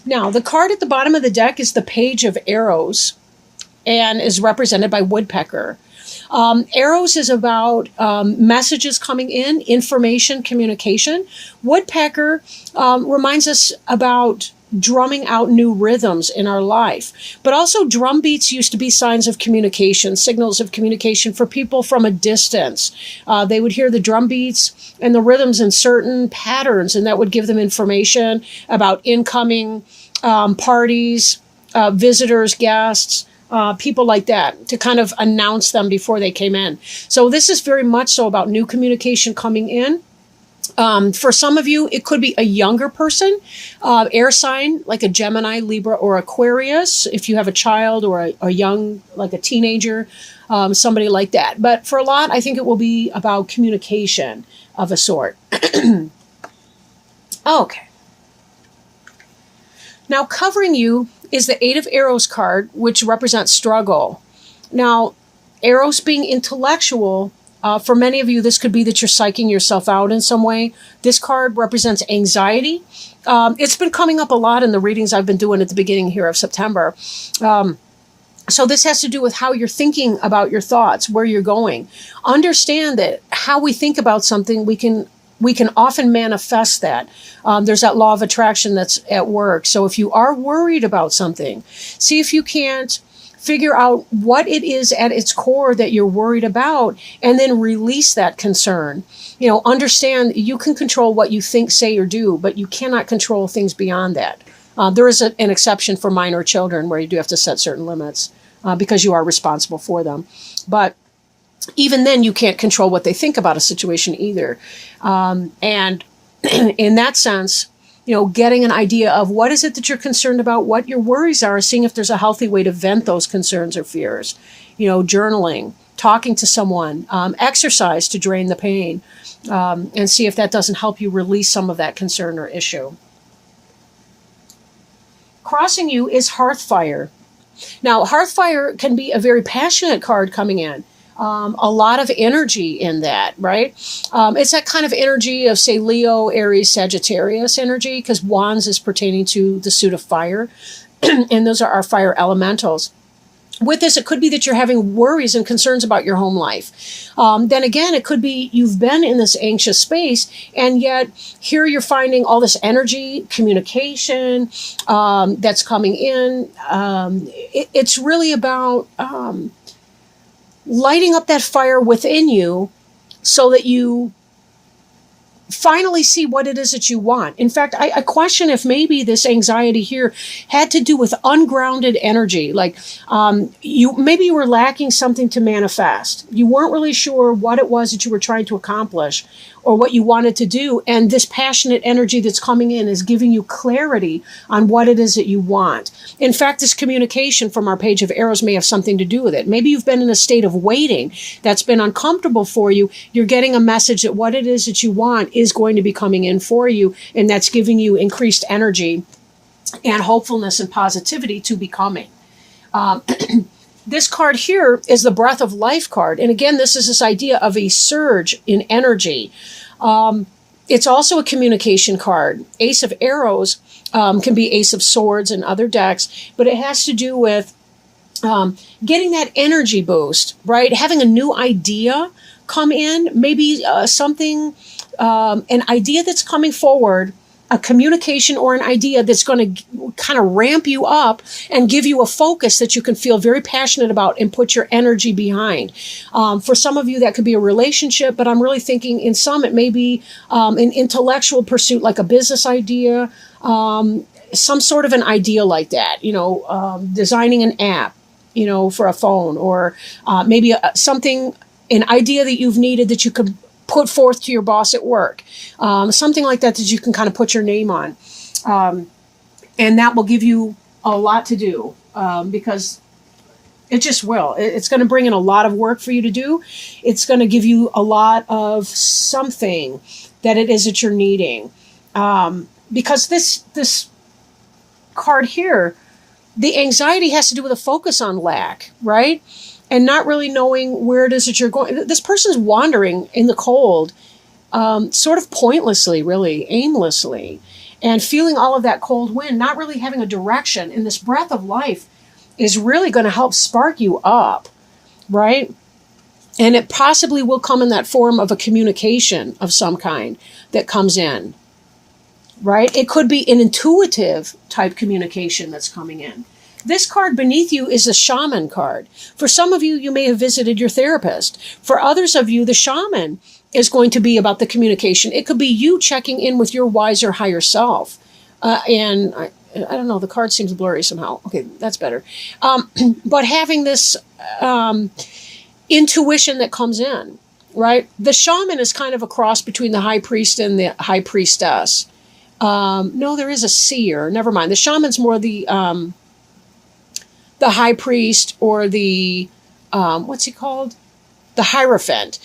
Now, the card at the bottom of the deck is the Page of Arrows and is represented by Woodpecker. Arrows is about messages coming in, information, communication. Woodpecker reminds us about drumming out new rhythms in our life. But also drum beats used to be signs of communication, signals of communication for people from a distance. They would hear the drum beats and the rhythms in certain patterns, and that would give them information about incoming parties, visitors, guests, people like that, to kind of announce them before they came in. So this is very much so about new communication coming in. For some of you, it could be a younger person, air sign, like a Gemini, Libra, or Aquarius. If you have a child or a young, like a teenager, somebody like that. But for a lot, I think it will be about communication of a sort. Okay. Now, covering you is the Eight of Arrows card, which represents struggle. Now, arrows being intellectual, for many of you, this could be that you're psyching yourself out in some way. This card represents anxiety. It's been coming up a lot in the readings I've been doing at the beginning here of September. So this has to do with how you're thinking about your thoughts, where you're going. Understand that how we think about something, we can often manifest that. There's that law of attraction that's at work. So if you are worried about something, see if you can't figure out what it is at its core that you're worried about, and then release that concern. You know, understand you can control what you think, say, or do, but you cannot control things beyond that. There is an exception for minor children where you do have to set certain limits because you are responsible for them. But even then, you can't control what they think about a situation either. And in that sense, you know, getting an idea of what is it that you're concerned about, what your worries are, seeing if there's a healthy way to vent those concerns or fears. You know, journaling, talking to someone, exercise to drain the pain, and see if that doesn't help you release some of that concern or issue. Crossing you is Hearthfire. Now, Hearthfire can be a very passionate card coming in. A lot of energy in that, right? It's that kind of energy of, say, Leo, Aries, Sagittarius energy, because Wands is pertaining to the suit of fire, and those are our fire elementals. With this, it could be that you're having worries and concerns about your home life. Then again, it could be you've been in this anxious space, and yet here you're finding all this energy, communication that's coming in. It's really about lighting up that fire within you so that you finally see what it is that you want. In fact, I question if maybe this anxiety here had to do with ungrounded energy. Like you were lacking something to manifest. You weren't really sure what it was that you were trying to accomplish or what you wanted to do. And this passionate energy that's coming in is giving you clarity on what it is that you want. In fact, this communication from our Page of Arrows may have something to do with it. Maybe you've been in a state of waiting that's been uncomfortable for you. You're getting a message that what it is that you want is going to be coming in for you, and that's giving you increased energy and hopefulness and positivity to becoming. This card here is the Breath of Life card. And again, this is this idea of a surge in energy. It's also a communication card. Ace of Arrows can be Ace of Swords in other decks, but it has to do with getting that energy boost, right? Having a new idea come in, maybe something, an idea that's coming forward, a communication or an idea that's going to kind of ramp you up and give you a focus that you can feel very passionate about and put your energy behind. For some of you, that could be a relationship, but I'm really thinking in some, it may be an intellectual pursuit, like a business idea, some sort of an idea like that, designing an app, for a phone, or maybe something, an idea that you've needed that you could put forth to your boss at work, something like that you can kind of put your name on. And that will give you a lot to do because it just will. It's going to bring in a lot of work for you to do. It's going to give you a lot of something that it is that you're needing. Because this card here, the anxiety has to do with a focus on lack, right? And not really knowing where it is that you're going. This person's wandering in the cold, sort of pointlessly, really, aimlessly. and feeling all of that cold wind, not really having a direction. And this breath of life is really going to help spark you up, right? And it possibly will come in that form of a communication of some kind that comes in, right? It could be an intuitive type communication that's coming in. This card beneath you is a shaman card. For some of you, you may have visited your therapist. For others of you, the shaman is going to be about the communication. It could be you checking in with your wiser higher self. And I don't know, the card seems blurry somehow. Okay, that's better. But having this intuition that comes in, right? The shaman is kind of a cross between the high priest and the high priestess. No, there is a seer. Never mind. The shaman's more the high priest, or the, what's he called? The Hierophant,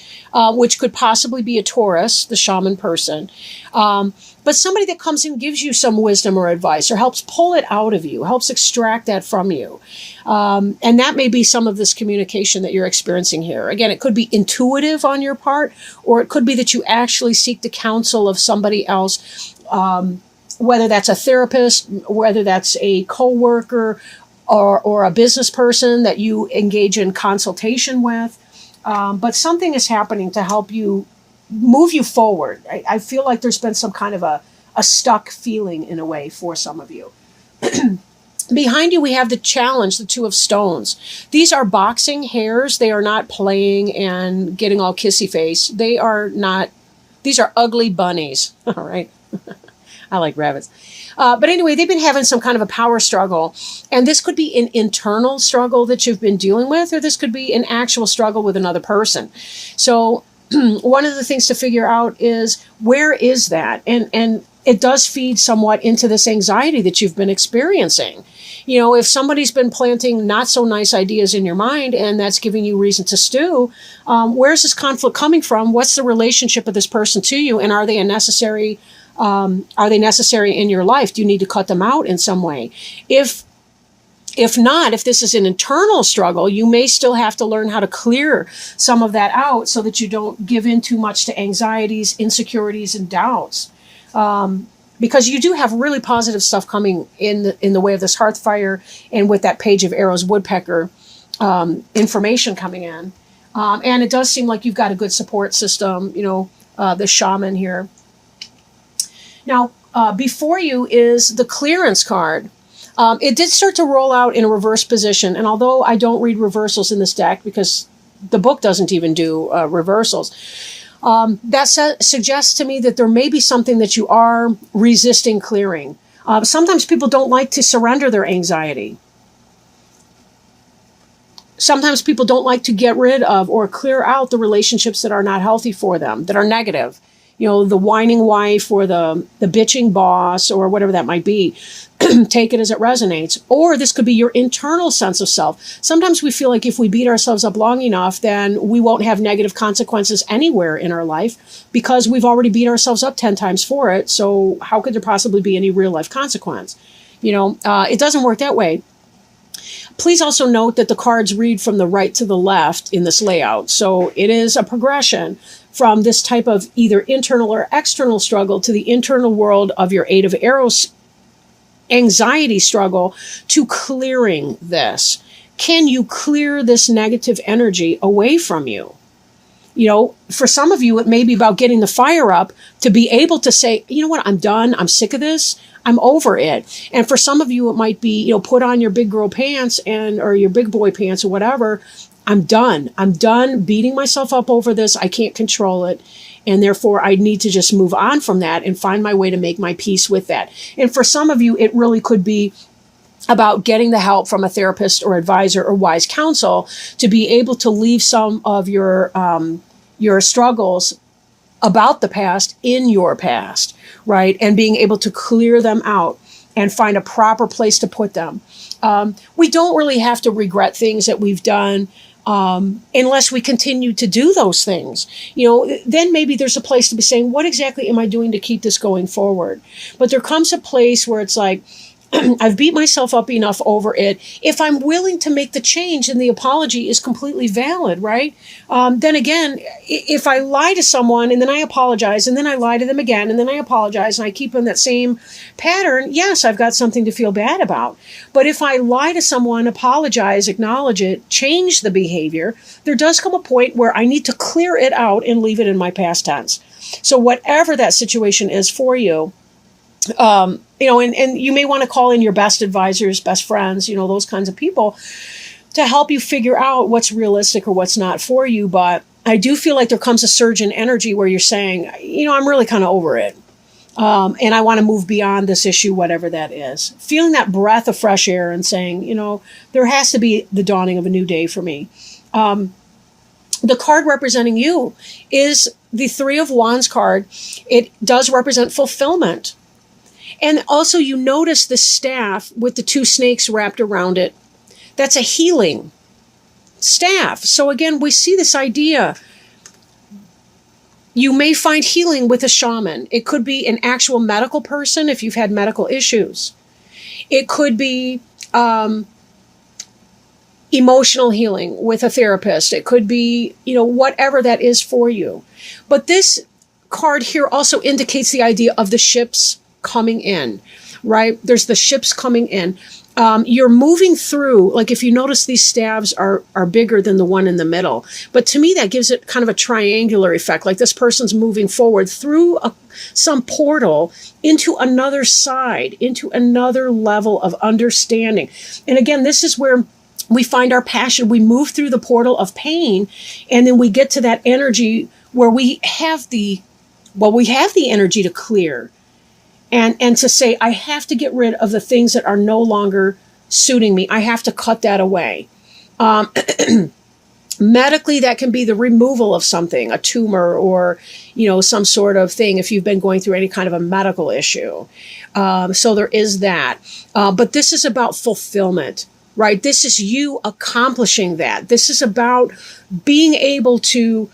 which could possibly be a Taurus, the shaman person. But somebody that comes in, gives you some wisdom or advice, or helps pull it out of you, helps extract that from you. And that may be some of this communication that you're experiencing here. Again, it could be intuitive on your part, or it could be that you actually seek the counsel of somebody else, whether that's a therapist, whether that's a coworker, or a business person that you engage in consultation with. But something is happening to help you move you forward. I feel like there's been some kind of a stuck feeling in a way for some of you. Behind you, we have the challenge, the Two of Stones. These are boxing hares. They are not playing and getting all kissy face. These are ugly bunnies. All right. I like rabbits. But anyway, they've been having some kind of a power struggle. And this could be an internal struggle that you've been dealing with, or this could be an actual struggle with another person. So one of the things to figure out is, where is that? And it does feed somewhat into this anxiety that you've been experiencing. You know, if somebody's been planting not so nice ideas in your mind, and that's giving you reason to stew, where's this conflict coming from? What's the relationship of this person to you? And are they necessary in your life? Do you need to cut them out in some way? If not, if this is an internal struggle, you may still have to learn how to clear some of that out so that you don't give in too much to anxieties, insecurities, and doubts. Because you do have really positive stuff coming in the way of this hearth fire, and with that page of arrows woodpecker information coming in. And it does seem like you've got a good support system, the shaman here. Now, before you is the clearance card. It did start to roll out in a reverse position. And although I don't read reversals in this deck, because the book doesn't even do reversals, that suggests to me that there may be something that you are resisting clearing. Sometimes people don't like to surrender their anxiety. Sometimes people don't like to get rid of or clear out the relationships that are not healthy for them, that are negative. The whining wife, or the bitching boss, or whatever that might be. Take it as it resonates. Or this could be your internal sense of self. Sometimes we feel like if we beat ourselves up long enough, then we won't have negative consequences anywhere in our life, because we've already beat ourselves up 10 times for it. So how could there possibly be any real life consequence? It doesn't work that way. Please also note that the cards read from the right to the left in this layout. So it is a progression from this type of either internal or external struggle to the internal world of your Eight of Arrows anxiety struggle, to clearing this. Can you clear this negative energy away from you? For some of you, it may be about getting the fire up to be able to say, you know what, I'm done. I'm sick of this. I'm over it. And for some of you, it might be, put on your big girl pants or your big boy pants or whatever. I'm done. I'm done beating myself up over this. I can't control it. And therefore, I need to just move on from that and find my way to make my peace with that. And for some of you, it really could be about getting the help from a therapist or advisor or wise counsel to be able to leave some of your struggles about the past in your past, right? And being able to clear them out and find a proper place to put them. We don't really have to regret things that we've done unless we continue to do those things. Then maybe there's a place to be saying, what exactly am I doing to keep this going forward? But there comes a place where it's like, I've beat myself up enough over it. If I'm willing to make the change, then the apology is completely valid, right? Then again, if I lie to someone and then I apologize and then I lie to them again and then I apologize and I keep in that same pattern, yes, I've got something to feel bad about. But if I lie to someone, apologize, acknowledge it, change the behavior, there does come a point where I need to clear it out and leave it in my past tense. So whatever that situation is for you, and you may want to call in your best advisors, best friends, those kinds of people to help you figure out what's realistic or what's not for you. But I do feel like there comes a surge in energy where you're saying, I'm really kind of over it. And I want to move beyond this issue, whatever that is. Feeling that breath of fresh air and saying, there has to be the dawning of a new day for me. The card representing you is the Three of Wands card. It does represent fulfillment. And also you notice the staff with the two snakes wrapped around it. That's a healing staff. So again, we see this idea. You may find healing with a shaman. It could be an actual medical person if you've had medical issues. It could be emotional healing with a therapist. It could be, whatever that is for you. But this card here also indicates the idea of the ships coming in, right? There's the ships coming in. You're moving through, like if you notice these staves are bigger than the one in the middle. But to me, that gives it kind of a triangular effect, like this person's moving forward through some portal into another side, into another level of understanding. And again, this is where we find our passion. We move through the portal of pain, and then we get to that energy where we have the energy to clear. And to say, I have to get rid of the things that are no longer suiting me. I have to cut that away. Medically, that can be the removal of something, a tumor or, some sort of thing if you've been going through any kind of a medical issue. So there is that. But this is about fulfillment, right? This is you accomplishing that. This is about being able to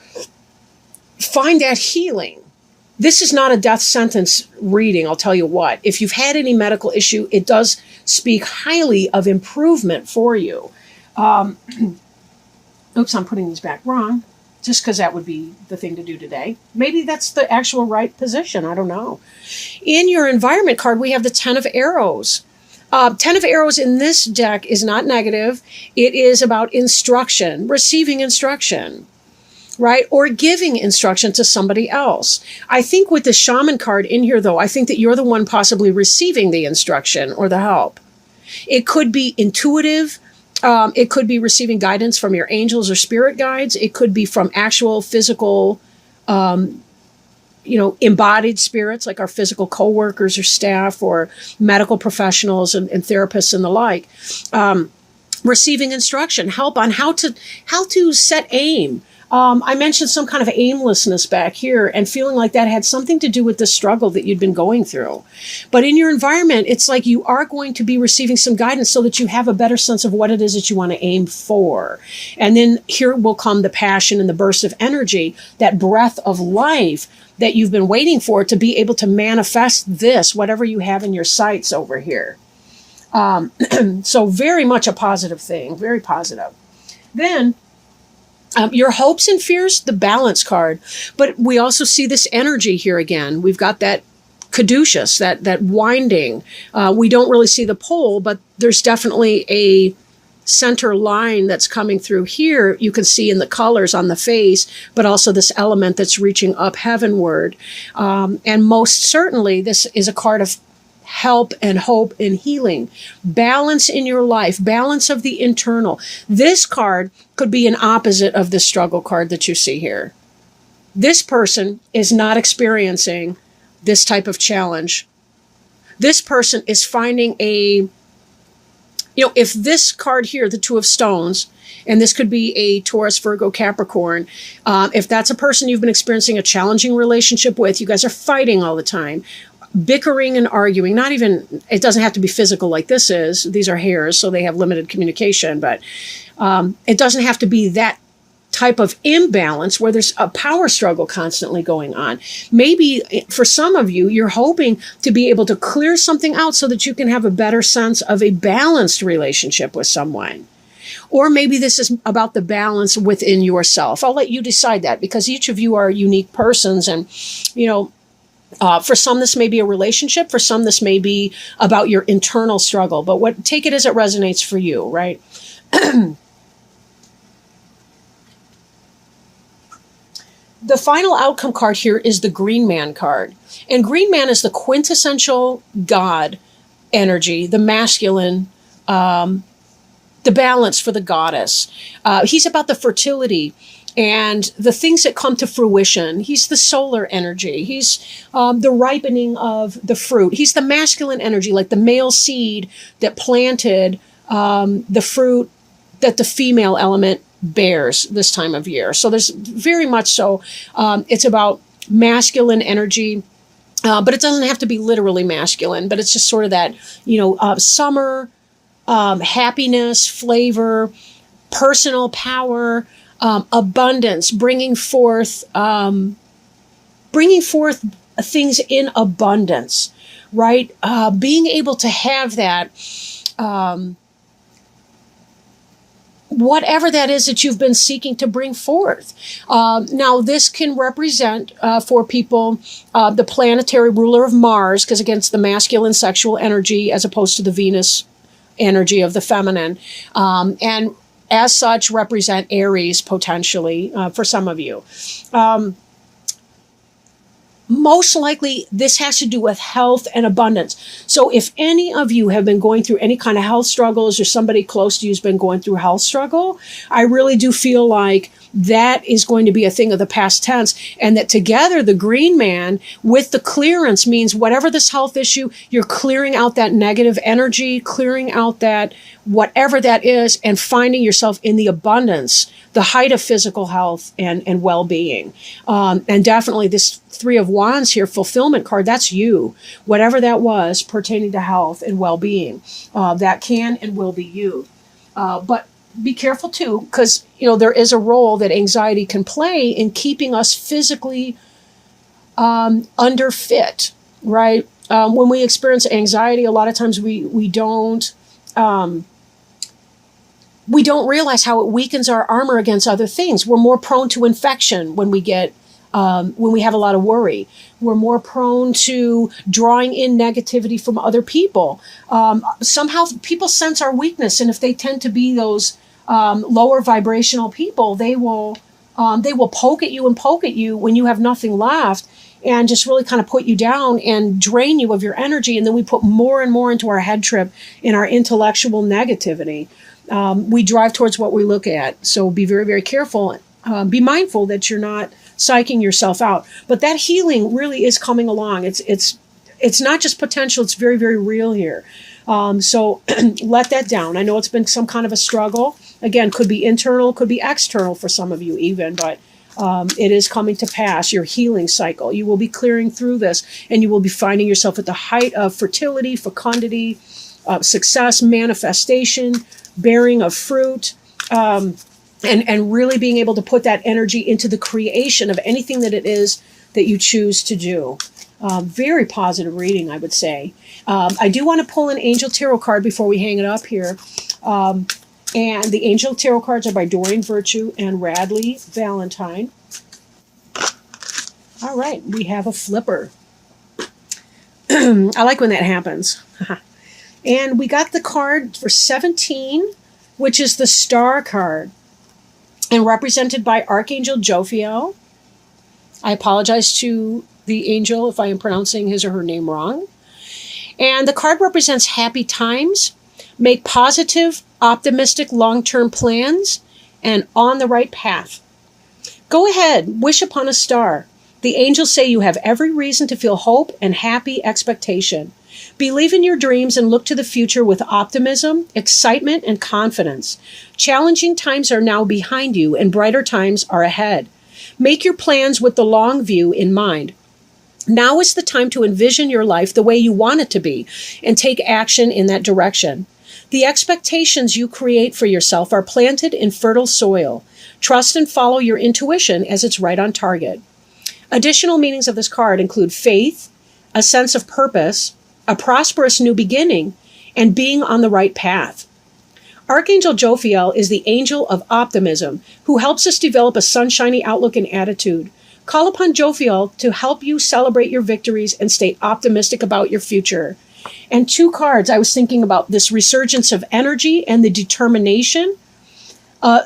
find that healing. This is not a death sentence reading, I'll tell you what. If you've had any medical issue, it does speak highly of improvement for you. Oops, I'm putting these back wrong, just because that would be the thing to do today. Maybe that's the actual right position, I don't know. In your environment card, we have the 10 of Arrows. 10 of Arrows in this deck is not negative. It is about instruction, receiving instruction, right? Or giving instruction to somebody else. I think with the shaman card in here, though, I think that you're the one possibly receiving the instruction or the help. It could be intuitive. It could be receiving guidance from your angels or spirit guides. It could be from actual physical, embodied spirits like our physical coworkers or staff or medical professionals and therapists and the like. Receiving instruction, help on how to set aim. I mentioned some kind of aimlessness back here and feeling like that had something to do with the struggle that you'd been going through. But in your environment, it's like you are going to be receiving some guidance so that you have a better sense of what it is that you want to aim for. And then here will come the passion and the burst of energy, that breath of life that you've been waiting for to be able to manifest this, whatever you have in your sights over here. So very much a positive thing, very positive. Then, your hopes and fears, the balance card. But we also see this energy here again. We've got that caduceus, that winding. We don't really see the pole, but there's definitely a center line that's coming through here. You can see in the colors on the face, but also this element that's reaching up heavenward. And most certainly, this is a card of help and hope and healing, balance in your life, balance of the internal. This card could be an opposite of the struggle card that you see here. This person is not experiencing this type of challenge. This person is finding if this card here, the Two of Stones, and this could be a Taurus, Virgo, Capricorn, if that's a person you've been experiencing a challenging relationship with, you guys are fighting all the time, bickering and arguing, it doesn't have to be physical like this is. These are hairs, so they have limited communication, but it doesn't have to be that type of imbalance where there's a power struggle constantly going on. Maybe for some of you, you're hoping to be able to clear something out so that you can have a better sense of a balanced relationship with someone. Or maybe this is about the balance within yourself. I'll let you decide that, because each of you are unique persons. And, for some, this may be a relationship. For some, this may be about your internal struggle. But take it as it resonates for you, right? The final outcome card here is the Green Man card. And Green Man is the quintessential God energy, the masculine, the balance for the goddess. He's about the fertility and the things that come to fruition. He's the solar energy. He's the ripening of the fruit. He's the masculine energy, like the male seed that planted the fruit that the female element bears this time of year. So there's very much so, it's about masculine energy, but it doesn't have to be literally masculine, but it's just sort of that, summer, happiness, flavor, personal power, abundance, bringing forth things in abundance, right? Being able to have that, whatever that is that you've been seeking to bring forth. Now, this can represent for people the planetary ruler of Mars, because again, it's the masculine sexual energy as opposed to the Venus energy of the feminine. And as such, represent Aries potentially for some of you. Most likely, this has to do with health and abundance. So if any of you have been going through any kind of health struggles, or somebody close to you has been going through health struggle, I really do feel like that is going to be a thing of the past tense, and that together the Green Man with the clearance means whatever this health issue, you're clearing out that negative energy, clearing out that whatever that is, and finding yourself in the abundance, the height of physical health and well-being. And definitely this Three of Wands here, fulfillment card, that's you. Whatever that was pertaining to health and well-being, that can and will be you. But be careful too, because there is a role that anxiety can play in keeping us physically underfit, right? When we experience anxiety, a lot of times we don't realize how it weakens our armor against other things. We're more prone to infection when we have a lot of worry. We're more prone to drawing in negativity from other people. Somehow people sense our weakness, and if they tend to be those lower vibrational people, they will poke at you when you have nothing left, and just really kind of put you down and drain you of your energy. And then we put more and more into our head trip in our intellectual negativity. We drive towards what we look at. So be very, very careful. Be mindful that you're not psyching yourself out. But that healing really is coming along. It's not just potential. It's very, very real here. So let that down. I know it's been some kind of a struggle. Again, could be internal, could be external for some of you even, but it is coming to pass, your healing cycle. You will be clearing through this, and you will be finding yourself at the height of fertility, fecundity, success, manifestation, bearing of fruit, and really being able to put that energy into the creation of anything that it is that you choose to do. Very positive reading, I would say. I do want to pull an Angel Tarot card before we hang it up here. And the Angel Tarot cards are by Doreen Virtue and Radley Valentine. All right, we have a flipper. I like when that happens. And we got the card for 17, which is the Star card, and represented by Archangel Jophiel. I apologize to the angel if I am pronouncing his or her name wrong. And the card represents happy times, make positive, optimistic, long-term plans, and on the right path. Go ahead, wish upon a star. The angels say you have every reason to feel hope and happy expectation. Believe in your dreams and look to the future with optimism, excitement, and confidence. Challenging times are now behind you, and brighter times are ahead. Make your plans with the long view in mind. Now is the time to envision your life the way you want it to be and take action in that direction. The expectations you create for yourself are planted in fertile soil. Trust and follow your intuition as it's right on target. Additional meanings of this card include faith, a sense of purpose, a prosperous new beginning, and being on the right path. Archangel Jophiel is the angel of optimism who helps us develop a sunshiny outlook and attitude. Call upon Jophiel to help you celebrate your victories and stay optimistic about your future. And 2 cards, I was thinking about this resurgence of energy and the determination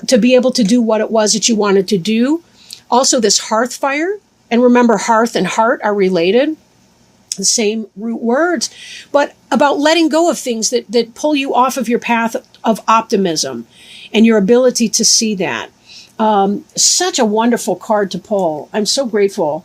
to be able to do what it was that you wanted to do. Also, this hearth fire. And remember, hearth and heart are related, the same root words, but about letting go of things that pull you off of your path of optimism and your ability to see that. Such a wonderful card to pull. I'm so grateful.